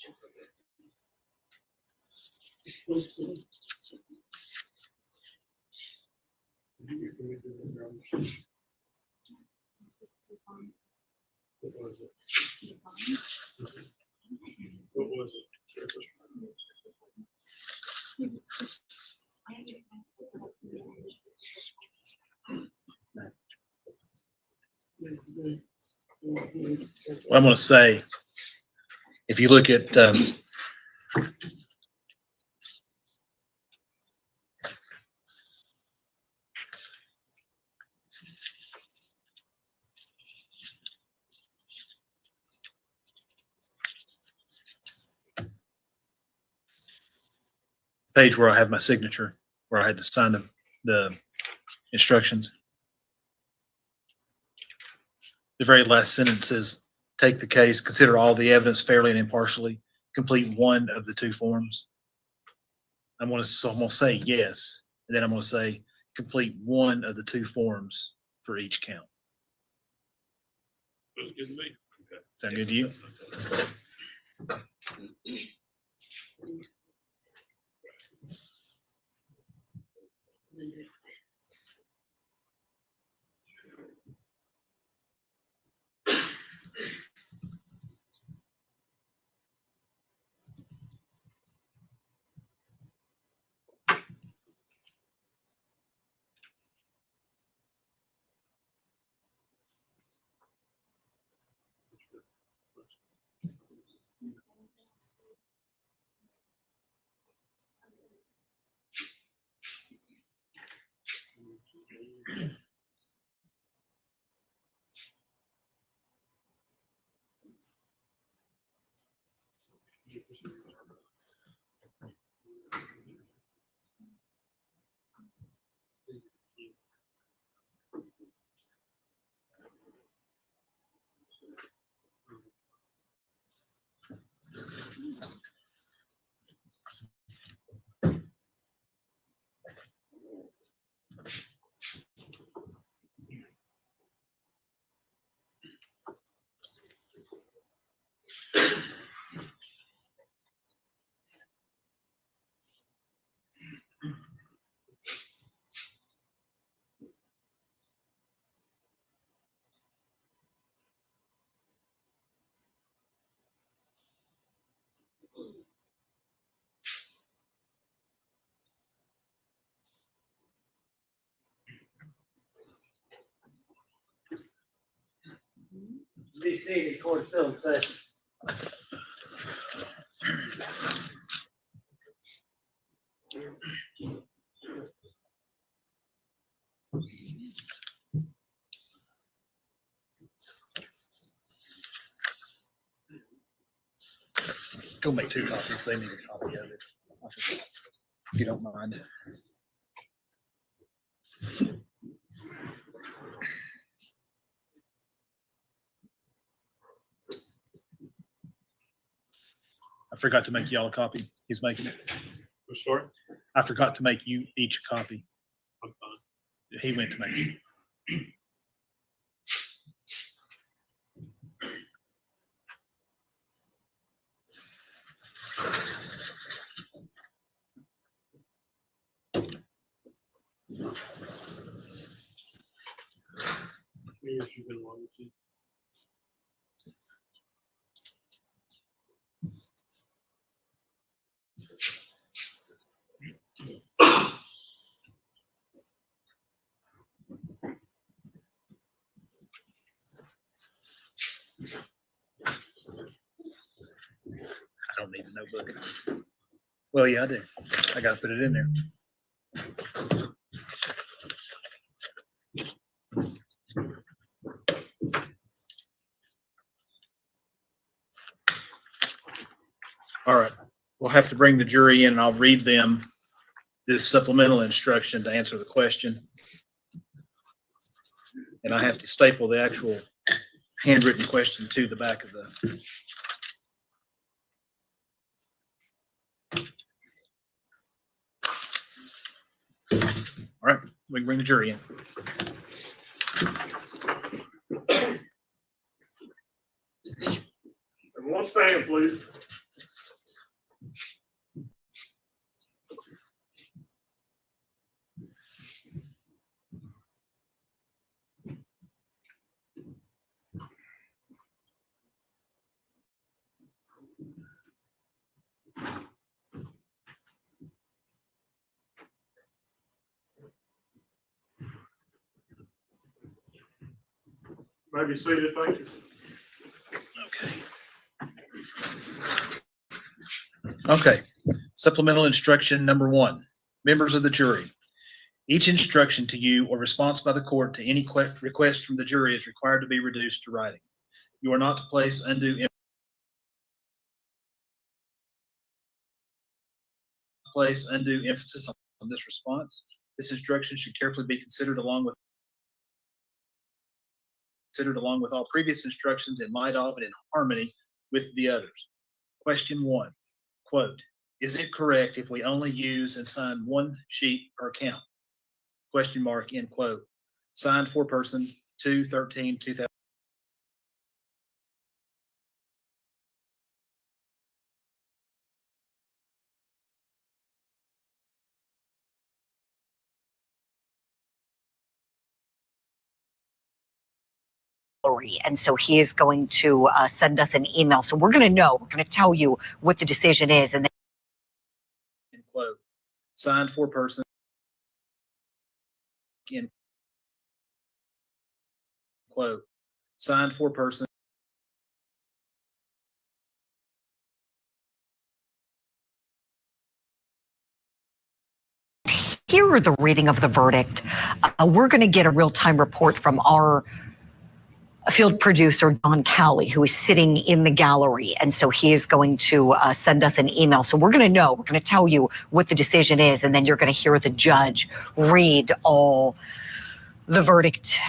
What was it? What was it? What I'm going to say, if you look at page where I have my signature, where I had to sign the instructions, the very last sentence says, take the case, consider all the evidence fairly and impartially, complete one of the two forms. I'm going to say yes, and then I'm going to say complete one of the two forms for each count. That's good to me. Okay. Sound good to you? Be seated, court still in session. Go make 2 copies. They need a copy of it, if you don't mind. I forgot to make y'all a copy. He's making it. Which story? I forgot to make you each a copy. I'm fine. He went to make it. Maybe you've been wanting to. I don't need a notebook. Well, yeah, I do. I got to put it in there. All right. We'll have to bring the jury in and I'll read them this supplemental instruction to answer the question. And I have to staple the actual handwritten question to the back of the. All right, we can bring the jury in. Everyone stand, please. Maybe seated, thank you. Okay. Supplemental instruction number 1. Members of the jury. Each instruction to you or response by the court to any request from the jury is required to be reduced to writing. You are not to place undue emphasis on this response. This instruction should carefully be considered along with all previous instructions in light of and in harmony with the others. Question 1, quote, is it correct if we only use and sign one sheet per count? Question mark, end quote. Signed for person 2/13/2000. And so he is going to send us an email. So we're going to know, we're going to tell you what the decision is. And then End quote. Signed for person. End quote. Signed for person. hear the reading of the verdict, we're going to get a real-time report from our field producer, Don Cowley, who is sitting in the gallery. And so he is going to send us an email. So we're going to know, we're going to tell you what the decision is, and then you're going to hear the judge read all the verdict.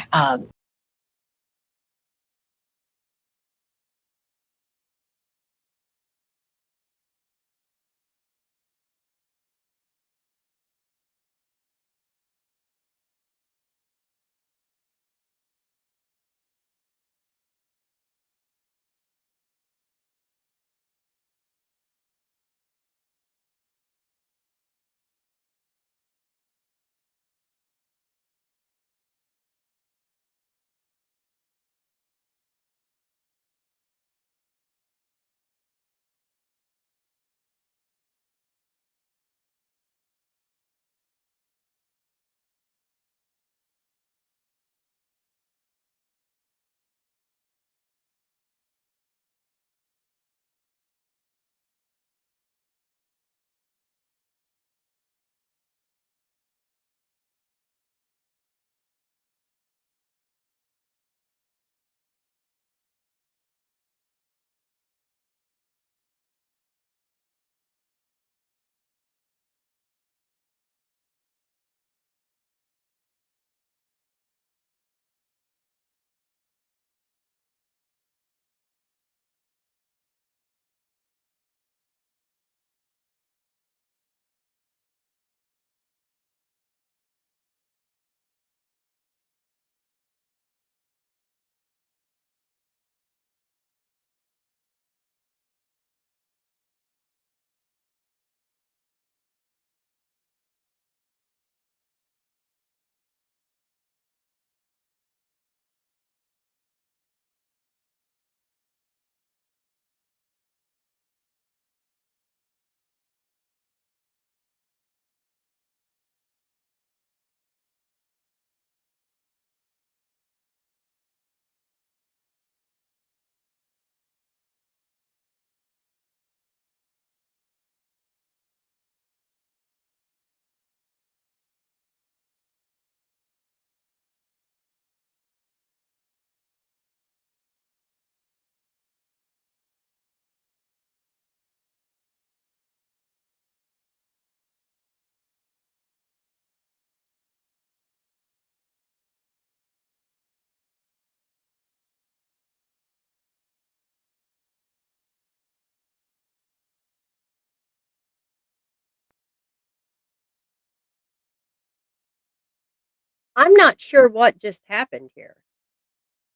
I'm not sure what just happened here.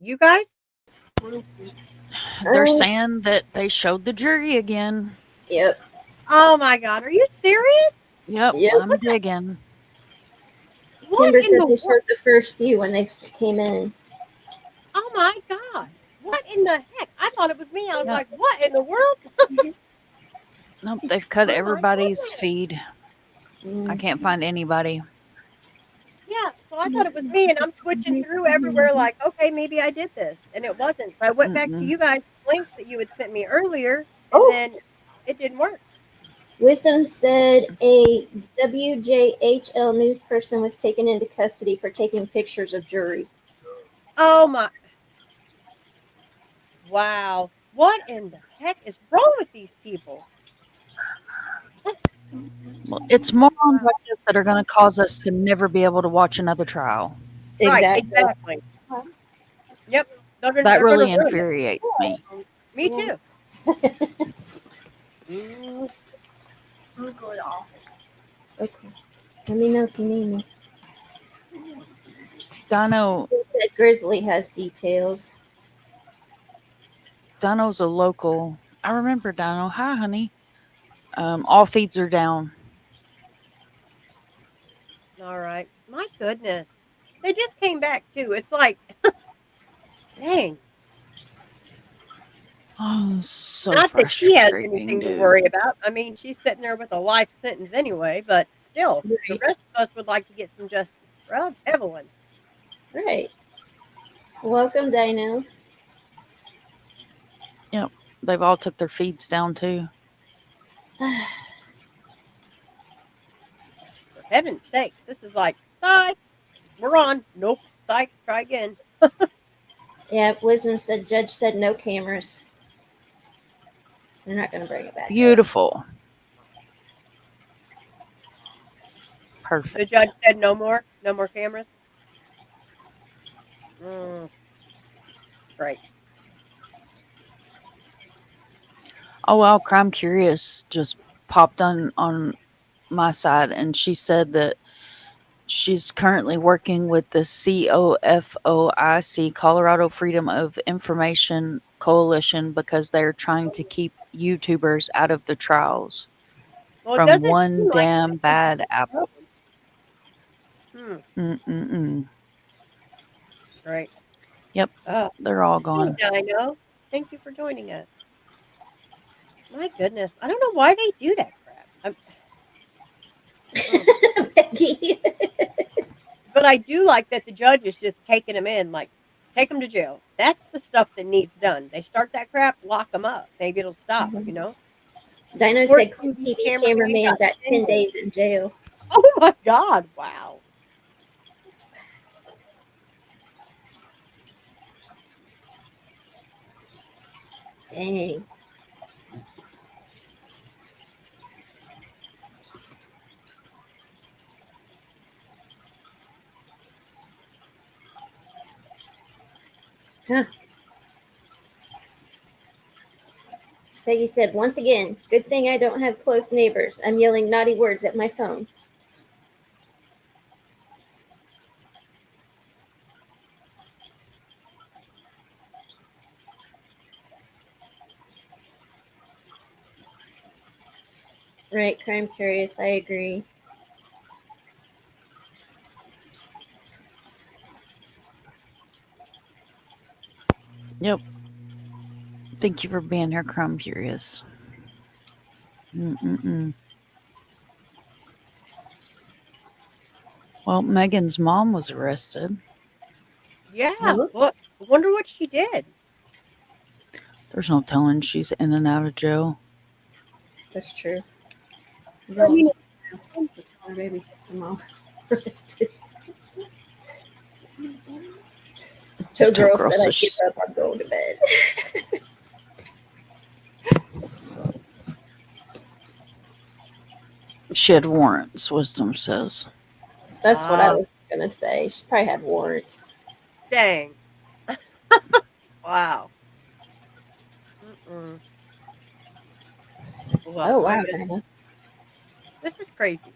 You guys? They're saying that they showed the jury again. Yep. Oh my God, are you serious? Yep, Yep. I'm digging. What Kimber in said the they showed the first few when they came in. Oh my God. What in the heck? I thought it was me. I was Yep. like, what in the world? Nope, they've cut Oh my everybody's goodness. feed. I Mm. can't find anybody. Yeah, so I thought it was me, and I'm switching through everywhere like, "Okay, maybe I did this," and it wasn't. So I went back to Mm-mm. you guys' links that you had sent me earlier, and Oh, then it didn't work. Wisdom said a WJHL news person was taken into custody for taking pictures of jury. Oh my wow. What in the heck is wrong with these people? Well, it's morons like this that are going to cause us to never be able to watch another trial. Right, Exactly. exactly. Yep. That They're gonna really ruin it. infuriates me. Me Yeah. too. Mm, Okay. Let me know if you need me. Dino, He said Grizzly has details. Dino's a local. I remember Dino. Hi, honey. All feeds are down. all right. My goodness. They just came back too. It's like, dang. Oh, so Not that she has frustrating, anything to dude. worry about. I mean, she's sitting there with a life sentence anyway, but still, the Right. rest of us would like to get some justice for Evelyn. Right. Welcome, Dino. Yep. They've all took their feeds down too. For heaven's sakes, this is like, psych, we're on. Nope, psych, try again. Yeah, Wisdom said Judge said no cameras. They're not going to bring it back. Beautiful. The Perfect. judge said no more cameras. Great. Oh well, Crime Curious just popped on my side, and she said that she's currently working with the COFOIC, Colorado Freedom of Information Coalition, because they're trying to keep YouTubers out of the trials Well, it from doesn't one seem like damn bad apple. Mm-mm-mm. Great. Yep, Oh, they're all hey, gone. Dino. Thank you for joining us. My goodness, I don't know why they do that crap. Mm. Becky. But I do like that the judge is just taking them in, like, take them to jail. That's the stuff that needs done. They start that crap, lock them up. Maybe it'll stop, you know? Dino Court said Queen TV TV cameraman cameraman got got 10 10 days. days in jail. Oh my God, wow. Dang. Huh. Peggy said, once again, good thing I don't have close neighbors. I'm yelling naughty words at my phone. Right, Crime Curious, I agree. Yep. Thank you for being here, Crime Curious. Mm-mm-mm. Well, Megan's mom was arrested. Yeah. Huh? Well, I wonder what she did. There's no telling she's in and out of jail. That's true. I mean, Our baby come on. Arrested. Joe Tell Girl girl said I so give up, I'm going to bed. she had warrants, Wisdom says. That's what I was gonna say. She probably had warrants. Dang. Wow. Mm-mm. Well, Oh my wow, goodness, Dana. this is crazy.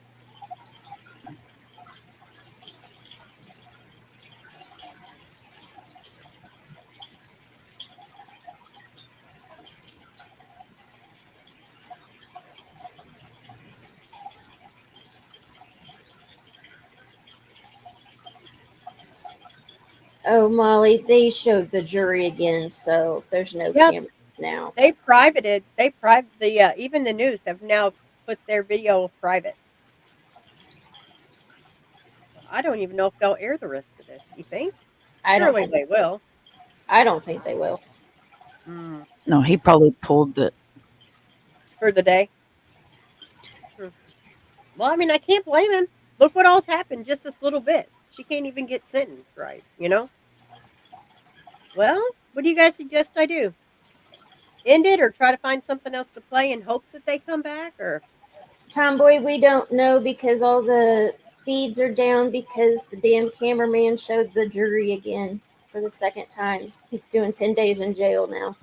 Oh Molly, they showed the jury again, so there's no Yep. cameras now. They private the even the news have now put their video private. I don't even know if they'll air the rest of this. You think? I don't. Surely they will. I don't think they will. No, he probably pulled it. For the day. Well, I mean, I can't blame him. Look what all's happened just this little bit. She can't even get sentenced right, you know? Well, what do you guys suggest I do? End it or try to find something else to play in hopes that they come back? Or Tomboy, we don't know because all the feeds are down because the damn cameraman showed the jury again for the second time. He's doing 10 days in jail now.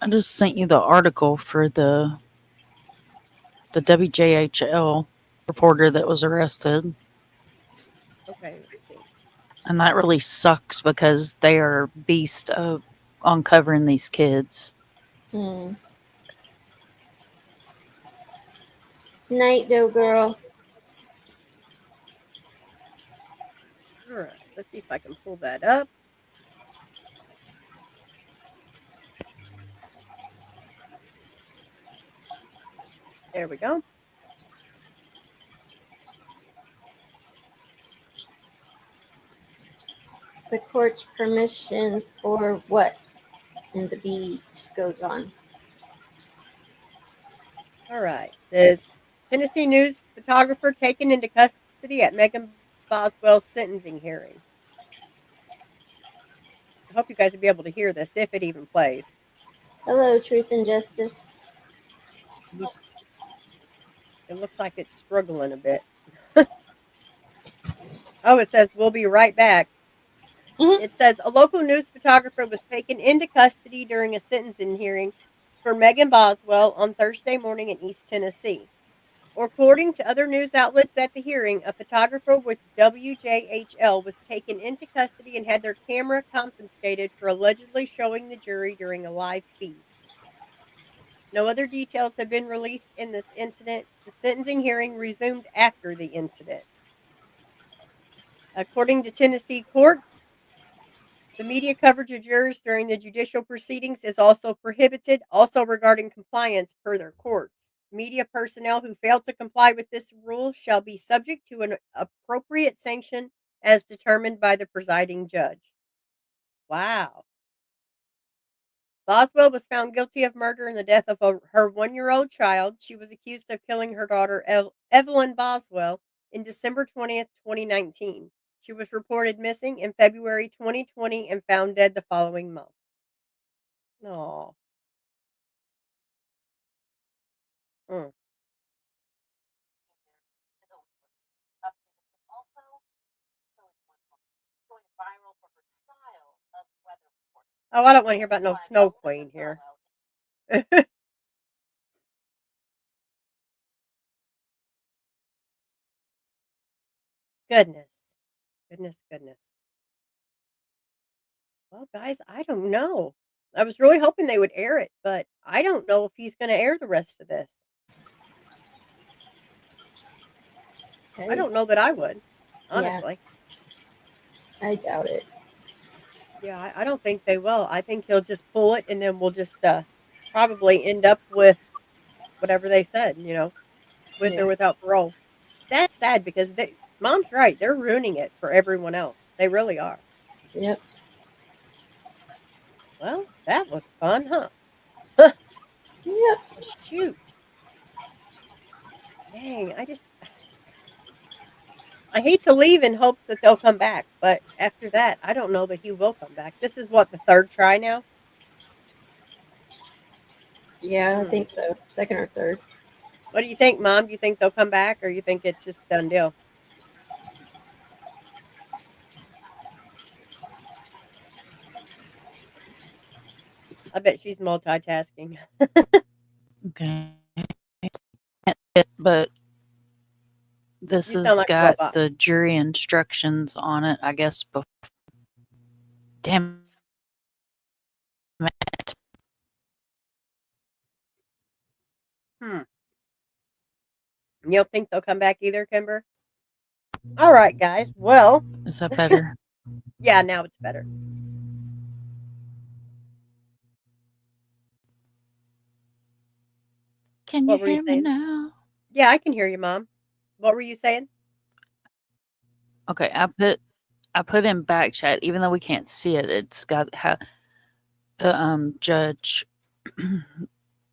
I just sent you the article for the WJHL reporter that was arrested. okay, let's see. And that really sucks because they are beast of uncovering these kids. Night, dough girl. All right, let's see if I can pull that up. There we go. The court's permission for what? And the beat goes on. All right. Says Tennessee News photographer taken into custody at Meagan Boswell's sentencing hearing. I hope you guys will be able to hear this if it even plays. Hello, Truth and Justice. It looks like it's struggling a bit. Oh, it says we'll be right back. Mhm. It says a local news photographer was taken into custody during a sentencing hearing for Meagan Boswell on Thursday morning in East Tennessee. According to other news outlets at the hearing, a photographer with WJHL was taken into custody and had their camera confiscated for allegedly showing the jury during a live feed. No other details have been released in this incident. The sentencing hearing resumed after the incident. According to Tennessee courts, the media coverage of jurors during the judicial proceedings is also prohibited, also regarding compliance per their courts. Media personnel who fail to comply with this rule shall be subject to an appropriate sanction as determined by the presiding judge. Wow. Boswell was found guilty of murder in the death of her 1-year-old child. She was accused of killing her daughter, Evelyn Boswell, in December 20th, 2019. She was reported missing in February 2020 and found dead the following month. Oh. Mm. Oh, I don't want to hear about no snow queen here. Goodness. Goodness, goodness. Well, guys, I don't know. I was really hoping they would air it, but I don't know if he's going to air the rest of this. I don't know that I would, honestly. I doubt it. Yeah, I don't think they will. I think he'll just pull it and then we'll just probably end up with whatever they said, with or without parole. That's sad because mom's right. They're ruining it for everyone else. They really are. Yep. Well, that was fun, huh? Yep. Shoot. Dang, I hate to leave in hopes that they'll come back, but after that, I don't know that he will come back. This is what, the third try now? Yeah, I think so. Second or third. What do you think, Mom? Do you think they'll come back or you think it's just a done deal? I bet she's multitasking. Okay. But this You sound has like a got robot. the jury instructions on it, I guess. Damn it. You don't think they'll come back either, Kimber? All right, guys. Well, Is that better? yeah, now it's better. Can you What were you hear me saying? now? Yeah, I can hear you, Mom. What were you saying? Okay, I put in back chat, even though we can't see it. It's got how the judge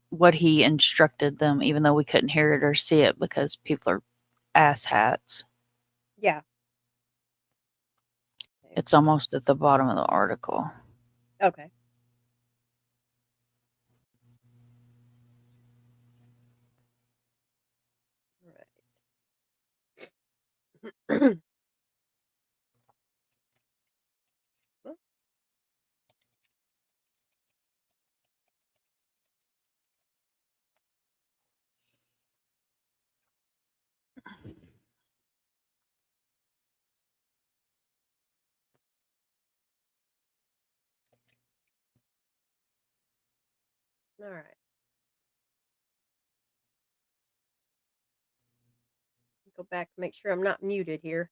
what he instructed them, even though we couldn't hear it or see it because people are ass hats. Yeah. It's almost at the bottom of the article. Okay. Right. All right. Go back and make sure I'm not muted here.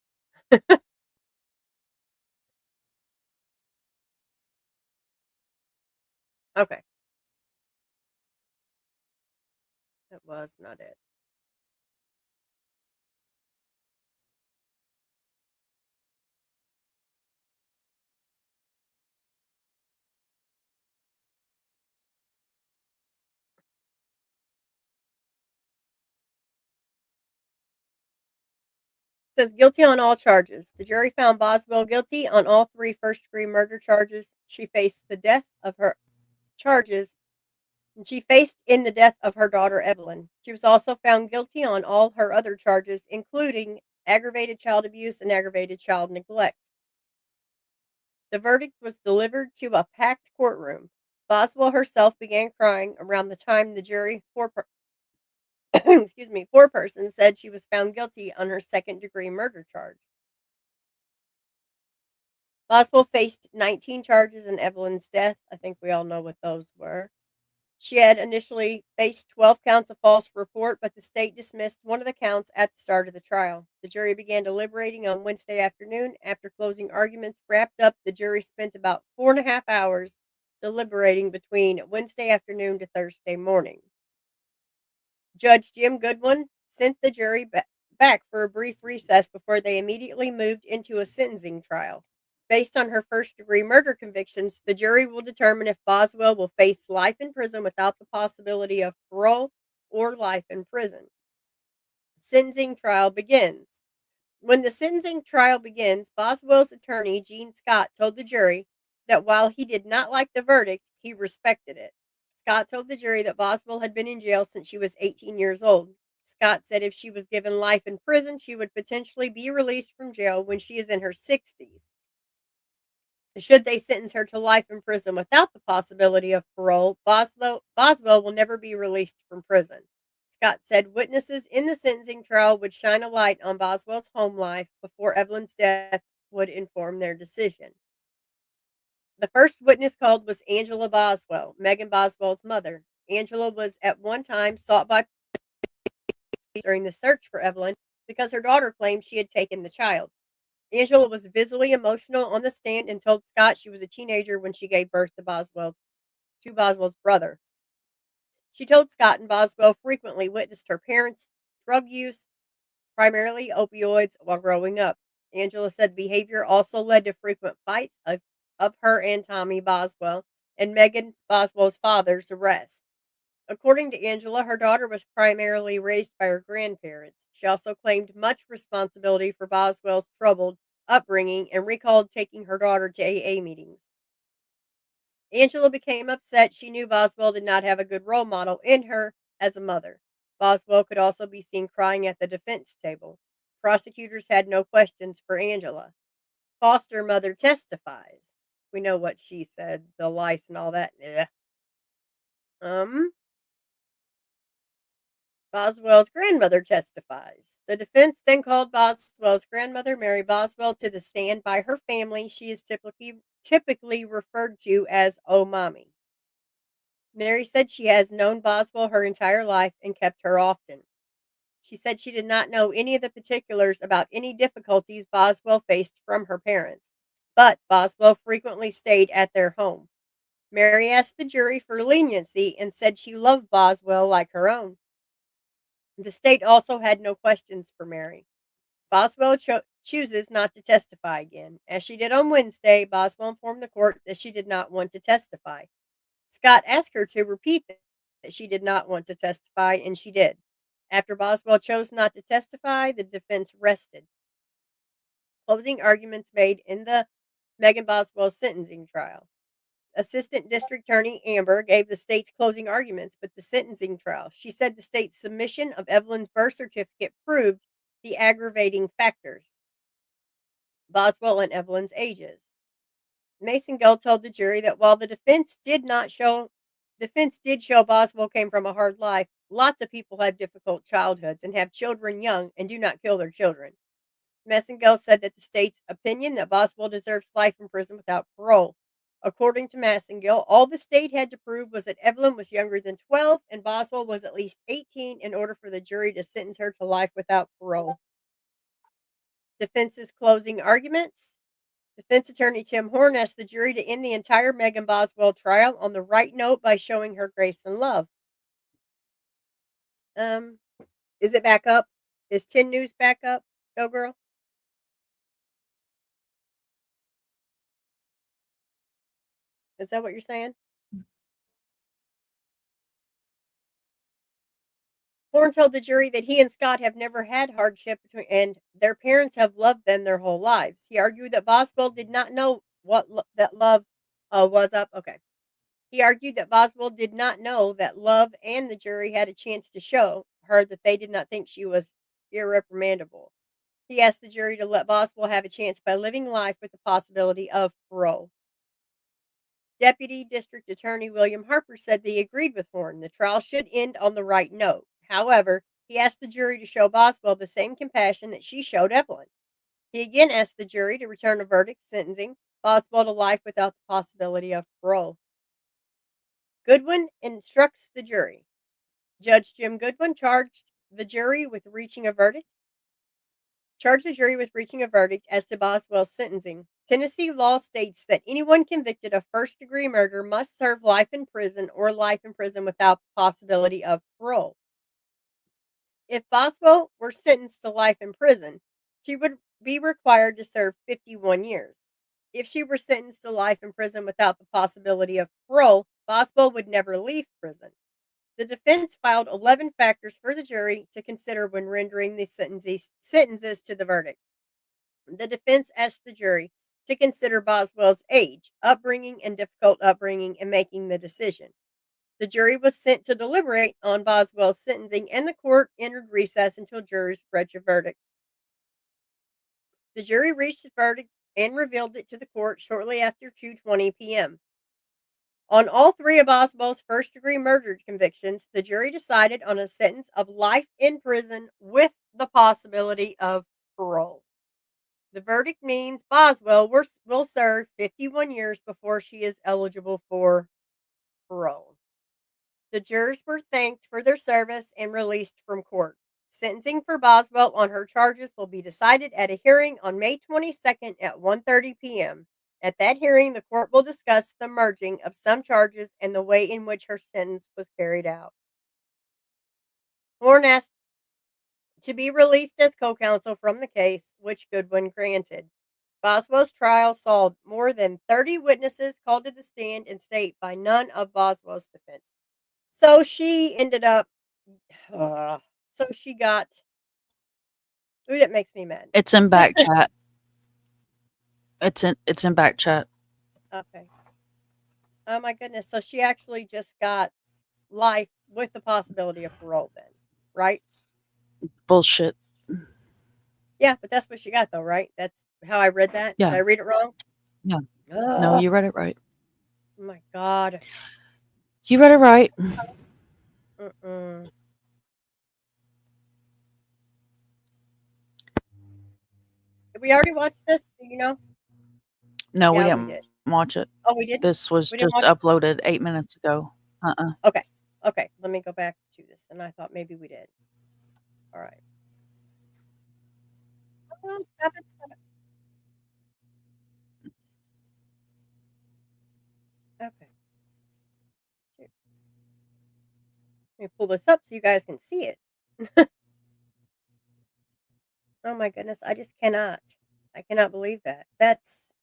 Okay. That was not it. It says guilty on all charges. The jury found Boswell guilty on all 3 first-degree murder charges. She faced the death of her charges. And she faced in the death of her daughter Evelyn. She was also found guilty on all her other charges, including aggravated child abuse and aggravated child neglect. The verdict was delivered to a packed courtroom. Boswell herself began crying around the time the jury foreperson said she was found guilty on her second-degree murder charge. Boswell faced 19 charges in Evelyn's death. I think we all know what those were. She had initially faced 12 counts of false report, but the state dismissed one of the counts at the start of the trial. The jury began deliberating on Wednesday afternoon. After closing arguments wrapped up, the jury spent about 4.5 hours deliberating between Wednesday afternoon to Thursday morning. Judge Jim Goodwin sent the jury back for a brief recess before they immediately moved into a sentencing trial. Based on her first-degree murder convictions, the jury will determine if Boswell will face life in prison without the possibility of parole or life in prison. Sentencing trial begins. When the sentencing trial begins, Boswell's attorney, Gene Scott, told the jury that while he did not like the verdict, he respected it. Scott told the jury that Boswell had been in jail since she was 18 years old. Scott said if she was given life in prison, she would potentially be released from jail when she is in her 60s. Should they sentence her to life in prison without the possibility of parole, Boswell will never be released from prison. Scott said witnesses in the sentencing trial would shine a light on Boswell's home life before Evelyn's death would inform their decision. The first witness called was Angela Boswell, Meagan Boswell's mother. Angela was at one time sought by police during the search for Evelyn because her daughter claimed she had taken the child. Angela was visibly emotional on the stand and told Scott she was a teenager when she gave birth to Boswell's brother. She told Scott and Boswell frequently witnessed her parents' drug use, primarily opioids, while growing up. Angela said behavior also led to frequent fights of her and Tommy Boswell and Meagan Boswell's father's arrest. According to Angela, her daughter was primarily raised by her grandparents. She also claimed much responsibility for Boswell's troubled upbringing and recalled taking her daughter to AA meetings. Angela became upset. She knew Boswell did not have a good role model in her as a mother. Boswell could also be seen crying at the defense table. Prosecutors had no questions for Angela. Foster mother testifies. We know what she said, the lice and all that. Yeah. Boswell's grandmother testifies. The defense then called Boswell's grandmother, Mary Boswell, to the stand. By her family, she is typically referred to as "Oh Mommy." Mary said she has known Boswell her entire life and kept her often. She said she did not know any of the particulars about any difficulties Boswell faced from her parents, but Boswell frequently stayed at their home. Mary asked the jury for leniency and said she loved Boswell like her own. The state also had no questions for Mary. Boswell chooses not to testify again. As she did on Wednesday, Boswell informed the court that she did not want to testify. Scott asked her to repeat that she did not want to testify, and she did. After Boswell chose not to testify, the defense rested. Closing arguments made in the Meagan Boswell sentencing trial. Assistant District Attorney Amber gave the state's closing arguments, but the sentencing trial. She said the state's submission of Evelyn's birth certificate proved the aggravating factors. Boswell and Evelyn's ages. Mason Gill told the jury that while the defense did show Boswell came from a hard life, lots of people have difficult childhoods and have children young and do not kill their children. Massengill said that the state's opinion that Boswell deserves life in prison without parole. According to Massengill, all the state had to prove was that Evelyn was younger than 12 and Boswell was at least 18 in order for the jury to sentence her to life without parole. Defense's closing arguments. Defense attorney Tim Horn asked the jury to end the entire Meagan Boswell trial on the right note by showing her grace and love. Is it back up? Is 10 News back up? Go girl. Is that what you're saying? Horn told the jury that he and Scott have never had hardship and their parents have loved them their whole lives. He argued that Boswell did not know that love was up. Okay. He argued that Boswell did not know that love and the jury had a chance to show her that they did not think she was irrepressible. He asked the jury to let Boswell have a chance by living life with the possibility of parole. Deputy District Attorney William Harper said they agreed with Horn. The trial should end on the right note. However, he asked the jury to show Boswell the same compassion that she showed Evelyn. He again asked the jury to return a verdict sentencing Boswell to life without the possibility of parole. Goodwin instructs the jury. Judge Jim Goodwin charged the jury with reaching a verdict as to Boswell's sentencing. Tennessee law states that anyone convicted of first-degree murder must serve life in prison or life in prison without the possibility of parole. If Boswell were sentenced to life in prison, she would be required to serve 51 years. If she were sentenced to life in prison without the possibility of parole, Boswell would never leave prison. The defense filed 11 factors for the jury to consider when rendering the sentences to the verdict. The defense asked the jury to consider Boswell's age, upbringing, and difficult upbringing in making the decision. The jury was sent to deliberate on Boswell's sentencing, and the court entered recess until jurors reached a verdict. The jury reached a verdict and revealed it to the court shortly after 2:20 p.m. On all three of Boswell's first-degree murder convictions, the jury decided on a sentence of life in prison with the possibility of parole. The verdict means Boswell will serve 51 years before she is eligible for parole. The jurors were thanked for their service and released from court. Sentencing for Boswell on her charges will be decided at a hearing on May 22nd at 1:30 p.m. At that hearing, the court will discuss the merging of some charges and the way in which her sentence was carried out. Horn asked to be released as co-counsel from the case, which Goodwin granted. Boswell's trial saw more than 30 witnesses called to the stand and state by none of Boswell's defense. So she ended up, so she got, ooh, that makes me mad. It's in back chat. It's in back chat. Okay. Oh my goodness. So she actually just got life with the possibility of parole then, right? Bullshit. Yeah, but that's what she got though, right? That's how I read that. Yeah. Did I read it wrong? Yeah. Ugh. No, you read it right. Oh my God. You read it right. Mm-mm. Did we already watch this? Do you know? No, we Yeah, we didn't did. watch it. Oh, we didn't? This was We didn't just watch it? uploaded 8 minutes ago. Okay. Okay. Let me go back to this. And I thought maybe we did. All right. Oh, stop it. Stop it. Okay. Here. Let me pull this up so you guys can see it. Oh my goodness, I just cannot. I cannot believe that. That's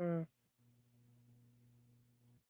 mm.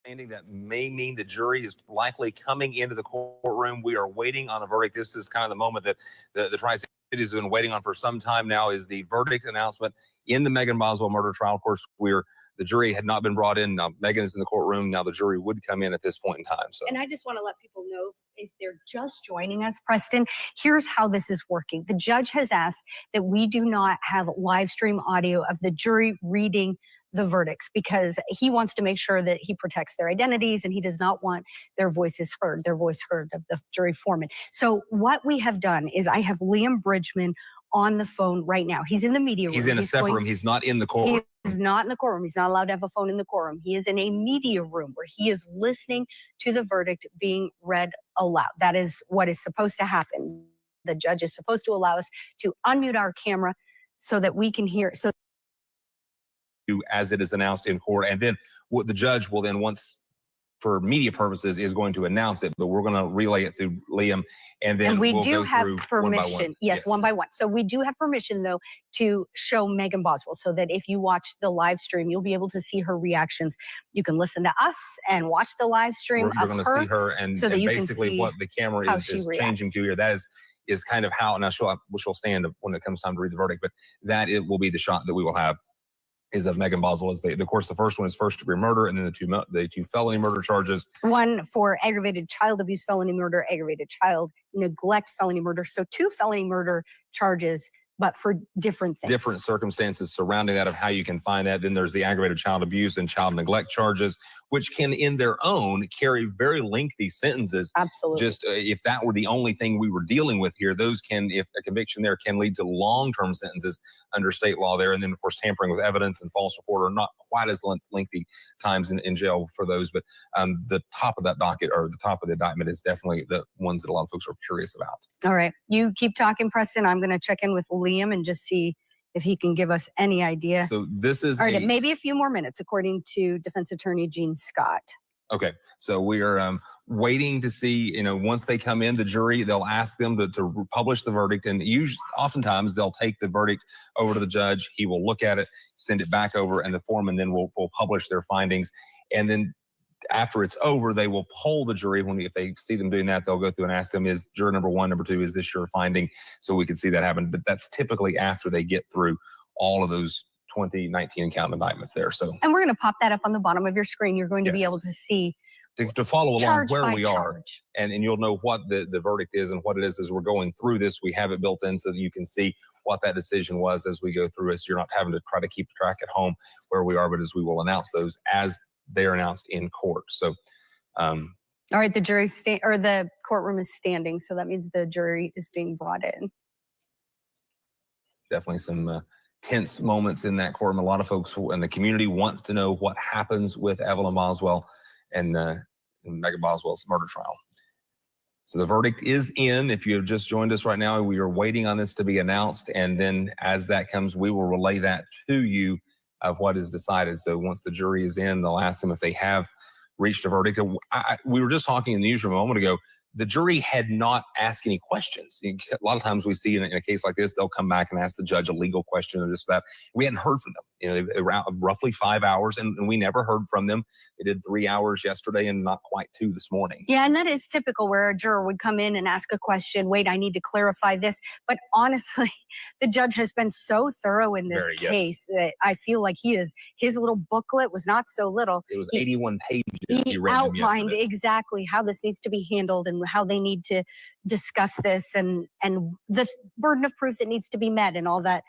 That may mean the jury is likely coming into the courtroom. We are waiting on a verdict. This is kind of the moment that the Tri-City has been waiting on for some time now, is the verdict announcement in the Meagan Boswell murder trial. Of course, the jury had not been brought in. Now Meagan is in the courtroom. Now the jury would come in at this point in time. So, and I just want to let people know, if they're just joining us, Preston, here's how this is working. The judge has asked that we do not have live stream audio of the jury reading the verdicts, because he wants to make sure that he protects their identities, and he does not want their voice heard of the jury foreman. So what we have done is, I have Liam Bridgman on the phone right now. He's in the media room. he's in a separate room. He's not in the courtroom. He's not in the courtroom. He's not allowed to have a phone in the courtroom. He is in a media room where he is listening to the verdict being read aloud. That is what is supposed to happen. The judge is supposed to allow us to unmute our camera so that we can hear. So as it is announced in court, and then what the judge will then, once for media purposes, is going to announce it, but we're going to relay it through Liam, and then we we'll do go have through permission. one by one. Yes, one by one. So we do have permission, though, to show Meagan Boswell, so that if you watch the live stream, you'll be able to see her reactions. You can listen to us and watch the live stream You're of going to her, see her, and, so that and you can basically see what the camera how is she changing to here. That is kind of how, now she'll stand when it comes time to read the verdict, but that it will be the shot that we will have, is of Meagan Boswell. Of course, the first one is first-degree murder, and then the two felony murder charges. One for aggravated child abuse, felony murder, aggravated child neglect, felony murder. So 2 felony murder charges, but for different things. Different circumstances surrounding that, of how you can find that. Then there's the aggravated child abuse and child neglect charges, which can in their own carry very lengthy sentences. Absolutely. Just if that were the only thing we were dealing with here, those can, if a conviction there, can lead to long-term sentences under state law there. And then, of course, tampering with evidence and false report are not quite as lengthy times in jail for those. But the top of that docket, or the top of the indictment, is definitely the ones that a lot of folks are curious about. All right. You keep talking, Preston. I'm going to check in with Liam and just see if he can give us any idea. So this is all right. Maybe a few more minutes, according to defense attorney Gene Scott. Okay, so we are waiting to see, once they come in, the jury, they'll ask them to publish the verdict, and oftentimes they'll take the verdict over to the judge. He will look at it, send it back over, and the foreman then will publish their findings. And then after it's over, they will poll the jury. If they see them doing that, they'll go through and ask them, is juror number 1, number 2, is this your finding? So we can see that happen. But that's typically after they get through all of those 2019 and counting indictments there. So, and we're going to pop that up on the bottom of your screen. You're going to be Yes. able to see to follow along where we are, charge. and you'll know what the verdict is and what it is as we're going through this. We have it built in so that you can see what that decision was as we go through it. So you're not having to try to keep track at home where we are, but as we will announce those as they are announced in court. So, all right, the jury or the courtroom is standing, so that means the jury is being brought in. Definitely some tense moments in that courtroom. A lot of folks in the community wants to know what happens with Evelyn Boswell and Meagan Boswell's murder trial. So the verdict is in. If you have just joined us right now, we are waiting on this to be announced, and then as that comes, we will relay that to you of what is decided. So once the jury is in, they'll ask them if they have reached a verdict. We were just talking in the newsroom a moment ago. The jury had not asked any questions. A lot of times we see in a case like this, they'll come back and ask the judge a legal question or this or that. We hadn't heard from them. They were roughly 5 hours, and we never heard from them. They did 3 hours yesterday and not quite 2 this morning. Yeah, and that is typical, where a juror would come in and ask a question. Wait, I need to clarify this. But honestly, the judge has been so thorough in this case that I feel like his little booklet was not so little. It was 81 pages. He outlined exactly how this needs to be handled and how they need to discuss this and the burden of proof that needs to be met and all that.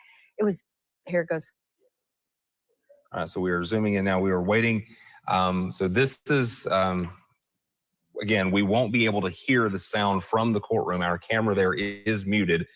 Here it goes. All right, so we are zooming in now. We are waiting. So this is, again, we won't be able to hear the sound from the courtroom. Our camera there is muted.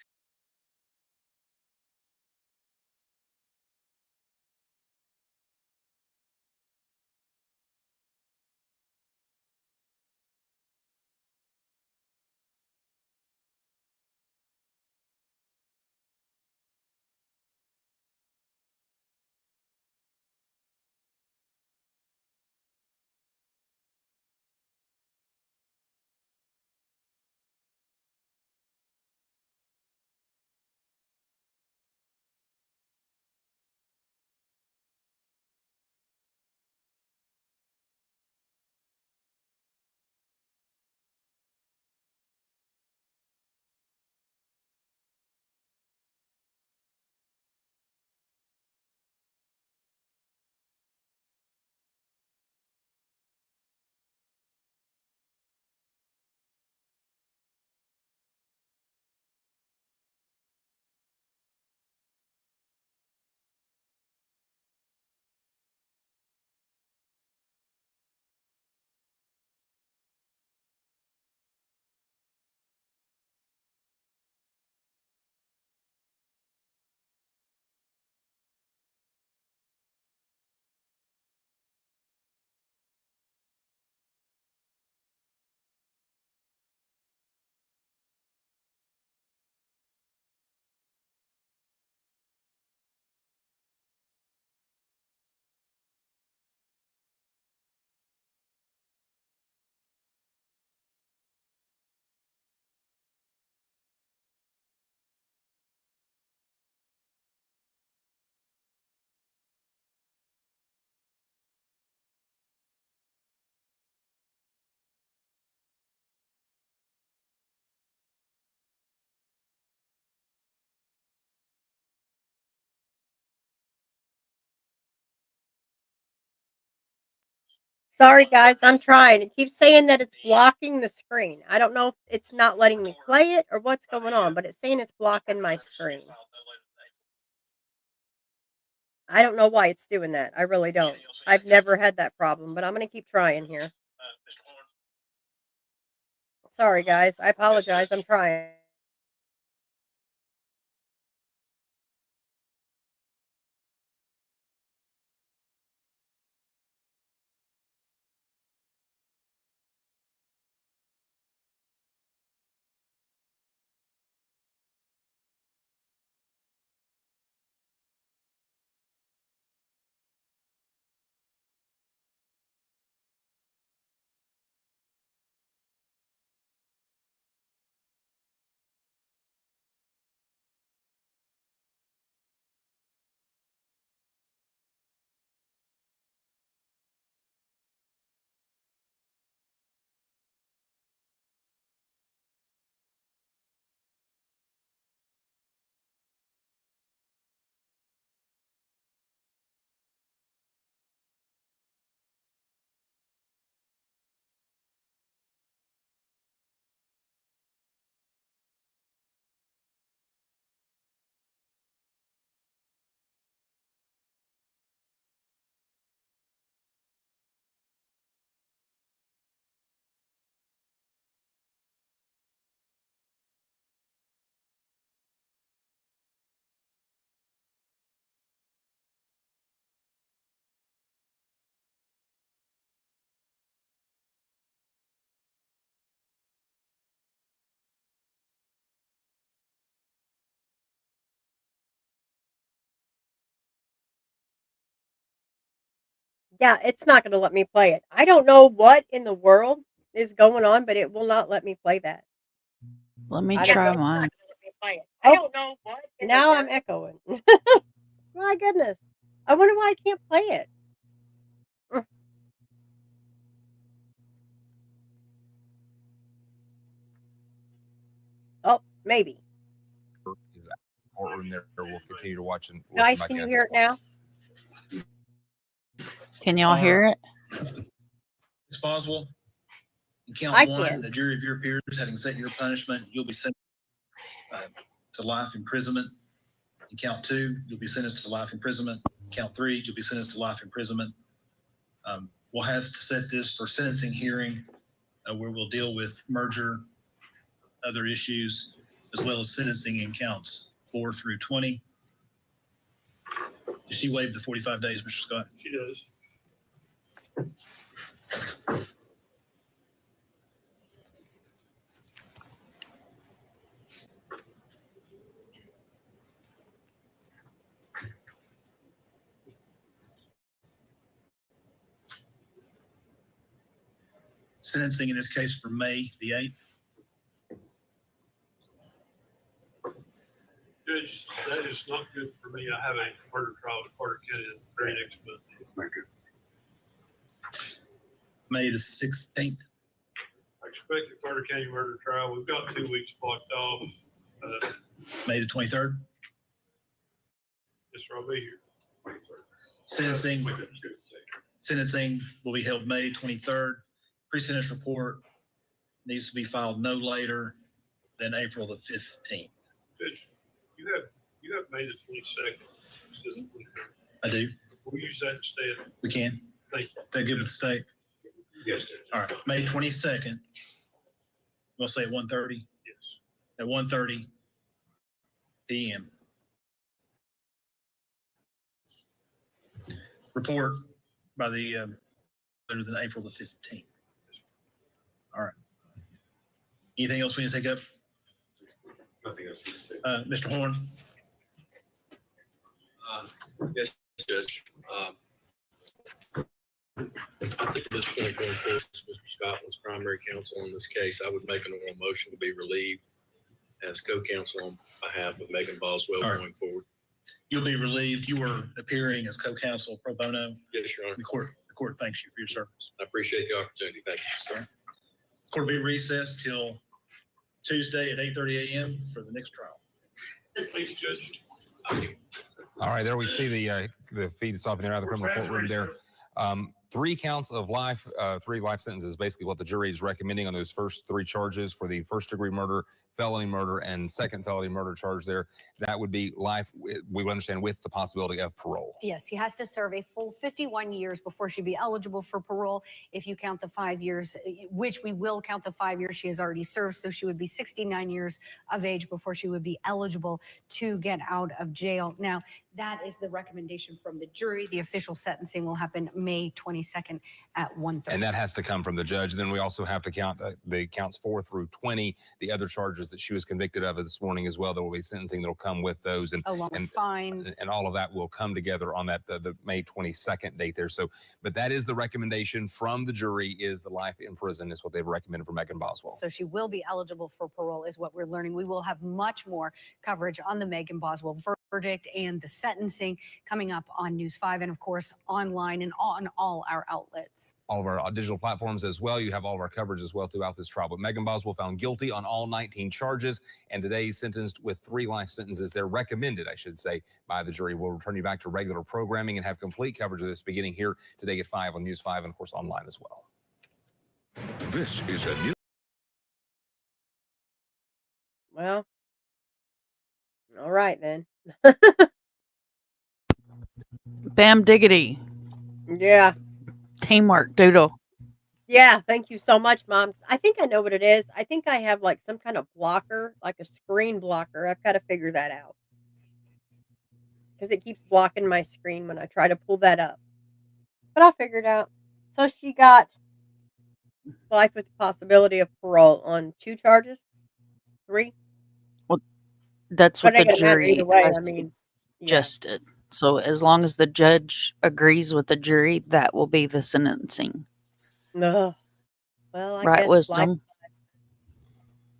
Sorry, guys, I'm trying. It keeps saying that it's blocking the screen. I don't know if it's not letting me play it or what's going on, but it's saying it's blocking my screen. I don't know why it's doing that. I really don't. I've never had that problem, but I'm going to keep trying here. Sorry, guys. I apologize. I'm trying. Yeah, it's not going to let me play it. I don't know what in the world is going on, but it will not let me play that. Let me I don't try know. It's not mine. gonna let me play it. I don't know what. Now I'm echoing. My goodness. I wonder why I can't play it. Mm. Oh, maybe. Is that courtroom there? We'll continue to watch and Guys, listen back can you in at hear this it point. now? Can y'all hear it? Ms. Boswell, in count I one, can. the jury of your peers having set your punishment, you'll be sentenced to life imprisonment. In count two, you'll be sentenced to life imprisonment. Count three, you'll be sentenced to life imprisonment. We'll have to set this for sentencing hearing where we'll deal with merger, other issues, as well as sentencing in counts 4 through 20. Did she waive the 45 days, Mr. Scott? She does. Sentencing in this case for May the 8th. Judge, that is not good for me. I have a murder trial in Carter County the very next month. It's not good. May the 16th. I expect the Carter County murder trial. We've got 2 weeks blocked off. May the 23rd. Yes, sir, I'll be here. Sentencing will be held May 23rd. Pre-sentence report needs to be filed no later than April the 15th. Judge, you have May the 22nd. Instead of the 23rd. I do. We'll use that instead. We can. Thank you. That good with the state? Yes, Judge. All right, May 22nd. We'll say at 1:30. Yes. At 1:30 p.m. Report by the later than April the 15th. All right. Anything else we need to take up? Nothing else to say. Mr. Horn? Yes, Judge. I think at this point going forward, Mr. Scott was primary counsel in this case. I would make an oral motion to be relieved as co-counsel on behalf of Meagan Boswell All right. going forward. You'll be relieved. You were appearing as co-counsel pro bono. Yes, Your Honor. The court thanks you for your service. I appreciate the opportunity. Thank you. The court will be recessed till Tuesday at 8:30 a.m. for the next trial. Thank you, Judge. All right, there we see the feed stopping there out of the criminal courtroom there. 3 counts of life, 3 life sentences, basically what the jury is recommending on those first 3 charges for the first-degree murder, felony murder, and second felony murder charge there. That would be life, we would understand, with the possibility of parole. Yes, he has to serve a full 51 years before she'd be eligible for parole. If you count the 5 years, which we will count the 5 years she has already served, so she would be 69 years of age before she would be eligible to get out of jail. Now, that is the recommendation from the jury. The official sentencing will happen May 22nd at 1:30. And that has to come from the judge. Then we also have to count the counts 4 through 20, the other charges that she was convicted of this morning as well. There will be sentencing that will come with those, and along with fines, and all of that will come together on that the May 22nd date there. So, but that is the recommendation from the jury, is the life in prison is what they've recommended for Meagan Boswell. So she will be eligible for parole, is what we're learning. We will have much more coverage on the Meagan Boswell verdict and the sentencing coming up on News 5, and of course online and on all our outlets. All of our digital platforms as well. You have all of our coverage as well throughout this trial. But Meagan Boswell found guilty on all 19 charges, and today he's sentenced with 3 life sentences. They're recommended, I should say, by the jury. We'll return you back to regular programming and have complete coverage of this beginning here today at 5 on News 5 and, of course, online as well. This is a new. Well, all right then. Bam diggity. Yeah. Teamwork, Doodle. Yeah, thank you so much, Mom. I think I know what it is. I think I have like some kind of blocker, like a screen blocker. I've got to figure that out. Because it keeps blocking my screen when I try to pull that up. But I'll figure it out. So she got life with the possibility of parole on 2 charges? 3? That's what But it the doesn't matter jury either way. has I mean, yeah. suggested. So as long as the judge agrees with the jury, that will be the sentencing. No. Well, I Right, guess wisdom. life.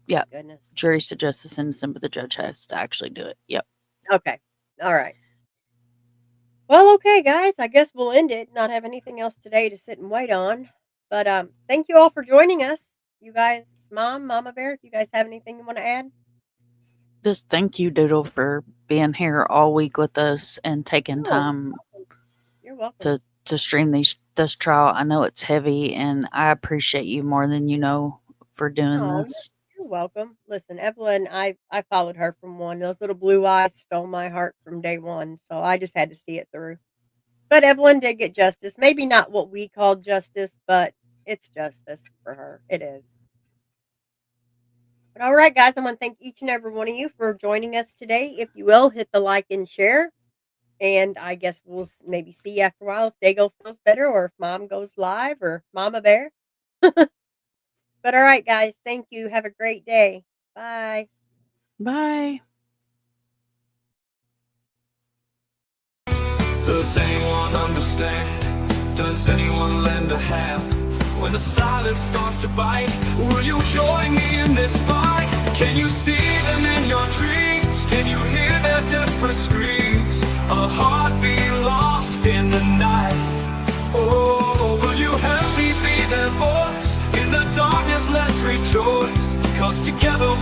Yeah. Goodness. Jury suggests the sentencing, but the judge has to actually do it. Yep. Okay. All right. Well, okay, guys. I guess we'll end it. Not have anything else today to sit and wait on. But thank you all for joining us. You guys, Mama Bear, do you guys have anything you want to add? Just thank you, Doodle, for being here all week with us and taking time You're welcome. to stream this trial. I know it's heavy, and I appreciate you more than you know for doing Oh, this. You're welcome. Listen, Evelyn, I followed her from one. Those little blue eyes stole my heart from day one, so I just had to see it through. But Evelyn did get justice. Maybe not what we call justice, but it's justice for her. It is. But all right, guys, I want to thank each and every one of you for joining us today. If you will, hit the like and share. And I guess we'll maybe see you after a while if Dago feels better or if Mom goes live or Mama Bear. But all right, guys, thank you. Have a great day. Bye. Bye. Does anyone understand? Does anyone lend a hand? When the silence starts to bite, will you join me in this fight? Can you see them in your dreams? Can you hear their desperate screams? A heartbeat lost in the night. Oh, will you help me be their voice? In the darkness, let's rejoice. 'Cause together